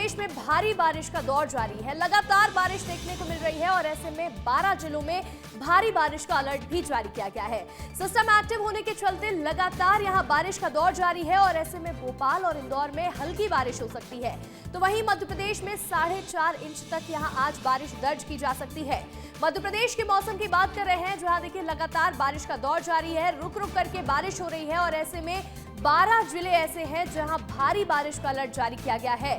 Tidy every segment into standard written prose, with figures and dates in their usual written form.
प्रदेश में भारी बारिश का दौर जारी है। लगातार बारिश देखने को मिल रही है और ऐसे में 12 जिलों में भारी बारिश का अलर्ट भी जारी किया गया है। सिस्टम एक्टिव होने के चलते लगातार यहां बारिश का दौर जारी है और ऐसे में भोपाल और इंदौर में हल्की बारिश हो सकती है। तो वहीं मध्य प्रदेश में 4.5 इंच तक यहां आज बारिश दर्ज की जा सकती है। मध्य प्रदेश के मौसम की बात कर रहे हैं, जहां देखिए लगातार बारिश का दौर जारी है, रुक रुक करके बारिश हो रही है और ऐसे में 12 जिले ऐसे हैं जहां भारी बारिश का अलर्ट जारी किया गया है।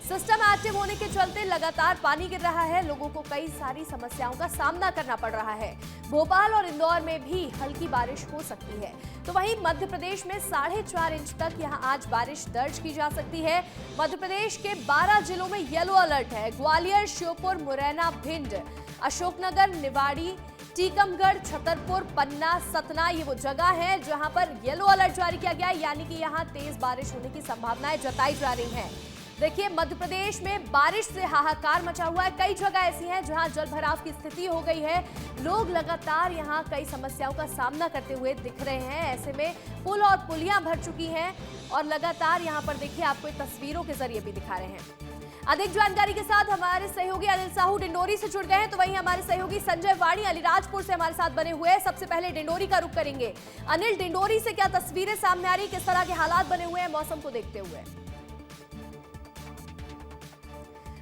सिस्टम एक्टिव होने के चलते लगातार पानी गिर रहा है, लोगों को कई सारी समस्याओं का सामना करना पड़ रहा है। भोपाल और इंदौर में भी हल्की बारिश हो सकती है। तो वहीं मध्य प्रदेश में 4.5 इंच तक यहां आज बारिश दर्ज की जा सकती है। मध्य प्रदेश के 12 जिलों में येलो अलर्ट है। ग्वालियर, श्योपुर, मुरैना, भिंड, अशोकनगर, निवाड़ी, टीकमगढ़, छतरपुर, पन्ना, सतना ये वो जगह है जहां पर येलो अलर्ट जारी किया गया है, यानी कि यहां तेज बारिश होने की संभावनाएं जताई जा रही हैं। देखिए मध्य प्रदेश में बारिश से हाहाकार मचा हुआ है। कई जगह ऐसी हैं जहां जल भराव की स्थिति हो गई है। लोग लगातार यहां कई समस्याओं का सामना करते हुए दिख रहे हैं। ऐसे में पुल और पुलियां भर चुकी हैं और लगातार यहां पर देखिए आपको तस्वीरों के जरिए भी दिखा रहे हैं। अधिक जानकारी के साथ हमारे सहयोगी अनिल साहू डिंडोरी से जुड़ गए हैं, तो वहीं हमारे सहयोगी संजय वाणी अलीराजपुर से हमारे साथ बने हुए हैं। सबसे पहले डिंडोरी का रुख करेंगे। अनिल, डिंडोरी से क्या तस्वीरें सामने आ रही, किस तरह के हालात बने हुए हैं मौसम को देखते हुए?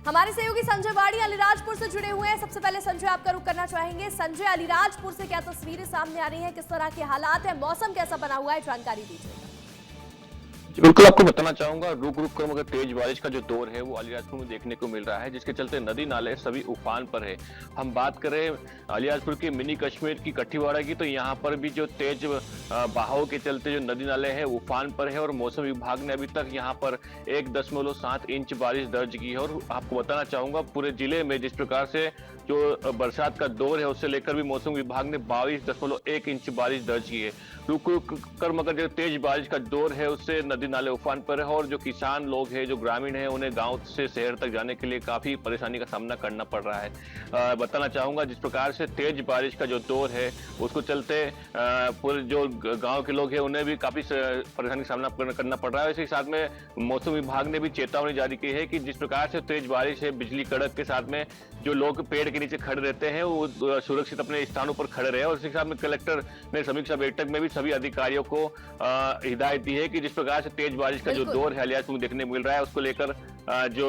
हमारे सहयोगी संजय वाणी अलीराजपुर से जुड़े हुए हैं। सबसे पहले संजय आपका रुख करना चाहेंगे। संजय, अलीराजपुर से क्या तस्वीरें सामने आ रही हैं, किस तरह के हालात है, मौसम कैसा बना हुआ है, जानकारी दीजिए। बिल्कुल आपको बताना चाहूंगा, रुक रुक कर मगर तेज बारिश का जो दौर है वो अलीराजपुर में देखने को मिल रहा है, जिसके चलते नदी नाले सभी उफान पर है। हम बात करें अलीराजपुर के मिनी कश्मीर की कठीवाड़ा की, तो यहाँ पर भी जो तेज बहाव के चलते जो नदी नाले हैं उफान पर है और मौसम विभाग ने अभी तक यहाँ पर 1.7 इंच बारिश दर्ज की है। और आपको बताना चाहूंगा पूरे जिले में जिस प्रकार से जो बरसात का दौर है उससे लेकर भी मौसम विभाग ने 22.1 इंच बारिश दर्ज की है। रुक रुक कर मगर जो तेज बारिश का दौर है उससे नदी नाले उफान पर है और जो किसान लोग हैं, जो ग्रामीण हैं, उन्हें गांव से शहर तक जाने के लिए काफी परेशानी का सामना करना पड़ रहा है। बताना चाहूंगा जिस प्रकार से तेज बारिश का जो दौर है उसको चलते पूरे जो गांव के लोग हैं उन्हें भी काफी परेशानी का सामना करना पड़ रहा है। इसी साथ में मौसम विभाग ने भी चेतावनी जारी की है कि जिस प्रकार से तेज बारिश है, बिजली कड़क के साथ में जो लोग पेड़ के नीचे खड़े रहते हैं वो सुरक्षित अपने स्थानों पर खड़े रहे। और इसी साथ में कलेक्टर ने समीक्षा बैठक में भी सभी अधिकारियों को हिदायत दी है कि जिस प्रकार से तेज बारिश का जो दौर है अलीराजपुर में देखने मिल रहा है उसको लेकर जो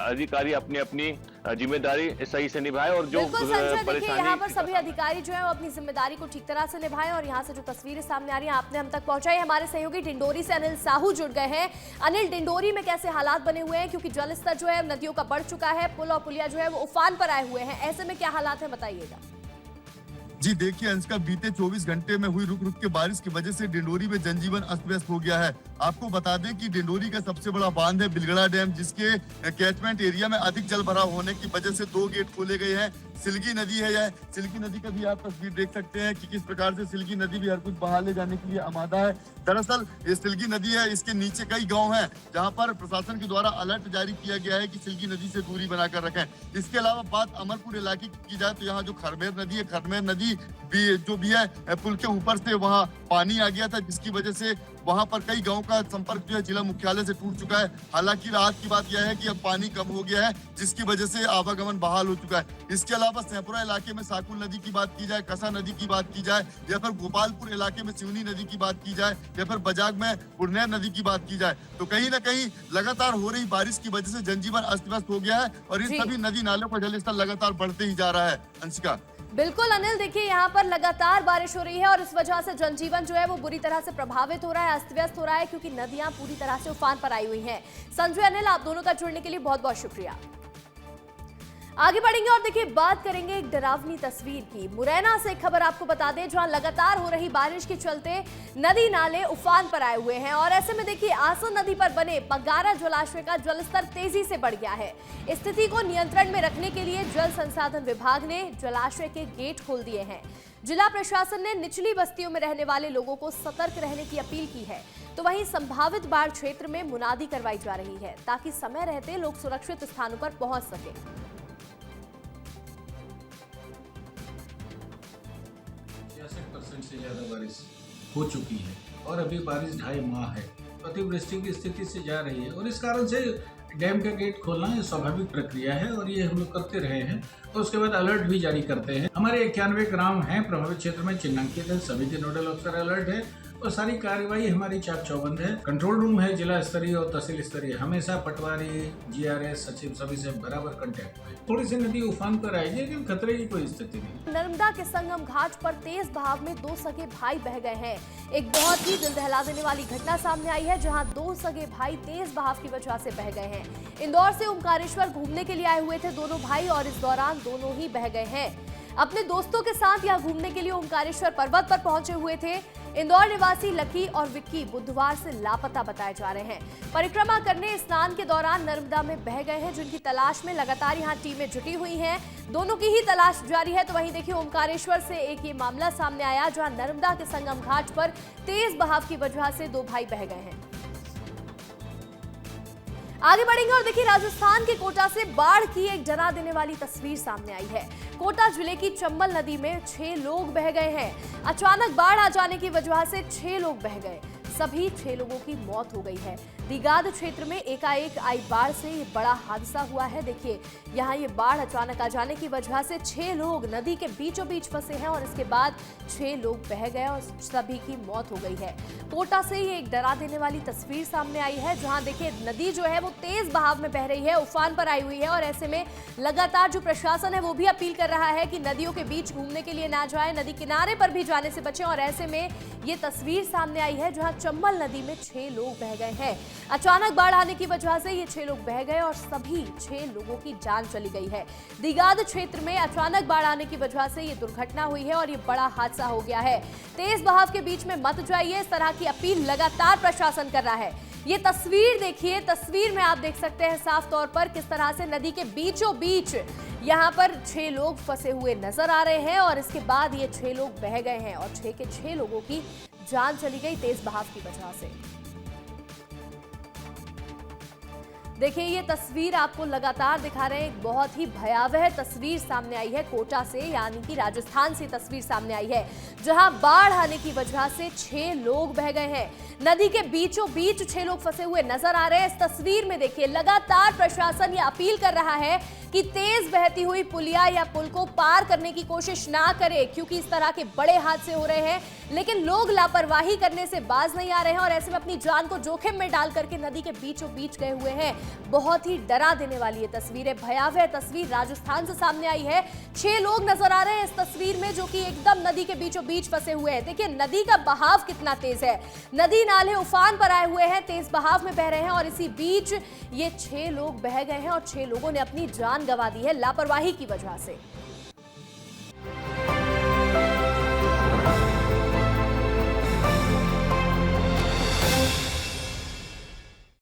अधिकारी अपनी अपनी जिम्मेदारी सही से निभाए और जो परेशानी यहाँ पर सभी अधिकारी जो है वो अपनी जिम्मेदारी को ठीक तरह से निभाएं। और यहाँ से जो तस्वीरें सामने आ रही हैं आपने हम तक पहुंचाई। हमारे सहयोगी डिंडोरी से अनिल साहू जुड़ गए हैं। अनिल, डिंडोरी में कैसे हालात बने हुए हैं, क्योंकि जलस्तर जो है नदियों का बढ़ चुका है, पुल और पुलिया जो है वो उफान पर आए हुए हैं, ऐसे में क्या हालात है बताइएगा। जी देखिए अंशका, बीते 24 घंटे में हुई रुक रुक के बारिश की वजह से डिंडोरी में जनजीवन अस्त व्यस्त हो गया है। आपको बता दें कि डिंडोरी का सबसे बड़ा बांध है बिलगड़ा डैम, जिसके कैचमेंट एरिया में अधिक जल भराव होने की वजह से 2 गेट खोले गए हैं। सिलगी नदी है, यह सिलगी नदी का भी आप तस्वीर देख सकते हैं कि किस प्रकार से सिलगी नदी भी हर कुछ बहा ले जाने के लिए आमादा है। दरअसल ये सिलगी नदी है, इसके नीचे कई गांव हैं जहां पर प्रशासन के द्वारा अलर्ट जारी किया गया है कि सिलगी नदी से दूरी बनाकर रखें। इसके अलावा बात अमरपुर इलाके की जाए तो यहाँ जो खरमेर नदी है, खरमेर नदी भी है पुल के ऊपर से वहाँ पानी आ गया था, जिसकी वजह से वहां पर कई गांव का संपर्क जो है जिला मुख्यालय से टूट चुका है। हालांकि राहत की बात यह है कि अब पानी कम हो गया है, जिसकी वजह से आवागमन बहाल हो चुका है। इसके अलावा सहपुरा इलाके में साकुल नदी की बात की जाए, कसा नदी की बात की जाए, या फिर गोपालपुर इलाके में सिवनी नदी की बात की जाए, या फिर बजाग में पुरनेर नदी की बात की जाए, तो कहीं ना कहीं लगातार हो रही बारिश की वजह से जनजीवन अस्त व्यस्त हो गया है और इन सभी नदी नालों का जलस्तर लगातार बढ़ते ही जा रहा है। अंशिका। बिल्कुल अनिल, देखिए यहाँ पर लगातार बारिश हो रही है और इस वजह से जनजीवन जो है वो बुरी तरह से प्रभावित हो रहा है, अस्त व्यस्त हो रहा है, क्योंकि नदियां पूरी तरह से उफान पर आई हुई हैं। संजय, अनिल, आप दोनों का जुड़ने के लिए बहुत बहुत शुक्रिया। आगे बढ़ेंगे और देखिए बात करेंगे एक डरावनी तस्वीर की। मुरैना से खबर आपको बता दें, जहां लगातार हो रही बारिश के चलते नदी नाले उफान पर आए हुए हैं और ऐसे में देखिए आसन नदी पर बने बगारा जलाशय का जलस्तर तेजी से बढ़ गया है। स्थिति को नियंत्रण में रखने के लिए जल संसाधन विभाग ने जलाशय के गेट खोल दिए हैं। जिला प्रशासन ने निचली बस्तियों में रहने वाले लोगों को सतर्क रहने की अपील की है। तो वहीं संभावित बाढ़ क्षेत्र में मुनादी करवाई जा रही है ताकि समय रहते लोग सुरक्षित स्थानों पर पहुंच सके। 66% से ज्यादा बारिश हो चुकी है और अभी बारिश 2.5 माह है, तो अतिवृष्टि की स्थिति से जा रही है और इस कारण से डैम का गेट खोलना ये स्वाभाविक प्रक्रिया है और ये हम लोग करते रहे हैं। और उसके बाद अलर्ट भी जारी करते हैं। हमारे 91 ग्राम हैं प्रभावित क्षेत्र में, चिन्हांकित है, सभी के नोडल अफसर अलर्ट है और सारी कार्रवाई हमारी चाक चौबंद है। कंट्रोल रूम है जिला स्तरीय और तहसील स्तरीय, हमेशा पटवारी, जीआरएस, सचिव सभी से बराबर कांटेक्ट है। थोड़ी सी नदी उफान पर आएगी लेकिन खतरे की कोई स्थिति नहीं। नर्मदा के संगम घाट पर तेज बहाव में 2 सगे भाई बह गए हैं। एक बहुत ही दिल दहला देने वाली घटना सामने आई है, जहां 2 सगे भाई तेज बहाव की वजह से बह गए हैं। इंदौर से ओमकारेश्वर घूमने के लिए आए हुए थे दोनों भाई और इस दौरान दोनों ही बह गए हैं। अपने दोस्तों के साथ यहाँ घूमने के लिए ओमकारेश्वर पर्वत पर पहुंचे हुए थे। इंदौर निवासी लकी और विक्की बुधवार से लापता बताए जा रहे हैं। परिक्रमा करने स्नान के दौरान नर्मदा में बह गए हैं, जिनकी तलाश में लगातार यहाँ टीमें जुटी हुई हैं। दोनों की ही तलाश जारी है। तो वहीं देखिए ओमकारेश्वर से एक ये मामला सामने आया, जहां नर्मदा के संगम घाट पर तेज बहाव की वजह से 2 भाई बह गए हैं। आगे बढ़ेंगे और देखिए राजस्थान के कोटा से बाढ़ की एक डरा देने वाली तस्वीर सामने आई है। कोटा जिले की चंबल नदी में 6 लोग बह गए हैं। अचानक बाढ़ आ जाने की वजह से 6 लोग बह गए। सभी 6 लोगों की मौत हो गई है। दिगाद क्षेत्र में एकाएक आई बाढ़ से ये बड़ा हादसा हुआ है। देखिए यहाँ ये बाढ़ अचानक आ जाने की वजह से 6 लोग नदी के बीचों बीच फंसे हैं और इसके बाद 6 लोग बह गए और सभी की मौत हो गई है। कोटा से ये एक डरा देने वाली तस्वीर सामने आई है, जहां देखिए नदी जो है वो तेज बहाव में बह रही है, उफान पर आई हुई है और ऐसे में लगातार जो प्रशासन है वो भी अपील कर रहा है कि नदियों के बीच घूमने के लिए ना जाएं, नदी किनारे पर भी जाने से बचें। और ऐसे में ये तस्वीर सामने आई है, जहां चंबल नदी में 6 लोग बह गए हैं। अचानक बाढ़ आने की वजह से ये 6 लोग बह गए और सभी 6 लोगों की जान चली गई है। दिगाद क्षेत्र में अचानक बाढ़ आने की वजह से ये दुर्घटना हुई है और ये बड़ा हादसा हो गया है। तेज बहाव के बीच में मत जाइए, इस तरह की अपील लगातार प्रशासन कर रहा है। ये तस्वीर देखिए, तस्वीर में आप देख सकते हैं साफ तौर पर किस तरह से नदी के बीचों बीच यहाँ पर 6 लोग फंसे हुए नजर आ रहे हैं और इसके बाद ये 6 लोग बह गए हैं और 6 के 6 लोगों की जान चली गई तेज बहाव की वजह से। देखिए ये तस्वीर आपको लगातार दिखा रहे हैं, एक बहुत ही भयावह तस्वीर सामने आई है कोटा से, यानी कि राजस्थान से तस्वीर सामने आई है, जहां बाढ़ आने की वजह से 6 लोग बह गए हैं। नदी के बीचों बीच 6 लोग फंसे हुए नजर आ रहे हैं। इस तस्वीर में देखिए लगातार प्रशासन ये अपील कर रहा है कि तेज बहती हुई पुलिया या पुल को पार करने की कोशिश ना करे, क्योंकि इस तरह के बड़े हादसे हो रहे हैं। लेकिन लोग लापरवाही करने से बाज नहीं आ रहे हैं और ऐसे में अपनी जान को जोखिम में डाल करके नदी के बीचों बीच गए हुए हैं। बहुत ही डरा देने वाली ये तस्वीर है, भयावह तस्वीर राजस्थान से सामने आई है। 6 लोग नजर आ रहे हैं इस तस्वीर में, जो कि एकदम नदी के बीचों बीच फंसे हुए हैं। देखिए नदी का बहाव कितना तेज है, नदी नाले उफान पर आए हुए हैं, तेज बहाव में बह रहे हैं और इसी बीच ये 6 लोग बह गए हैं और 6 लोगों ने अपनी जान गंवा दी है लापरवाही की वजह से।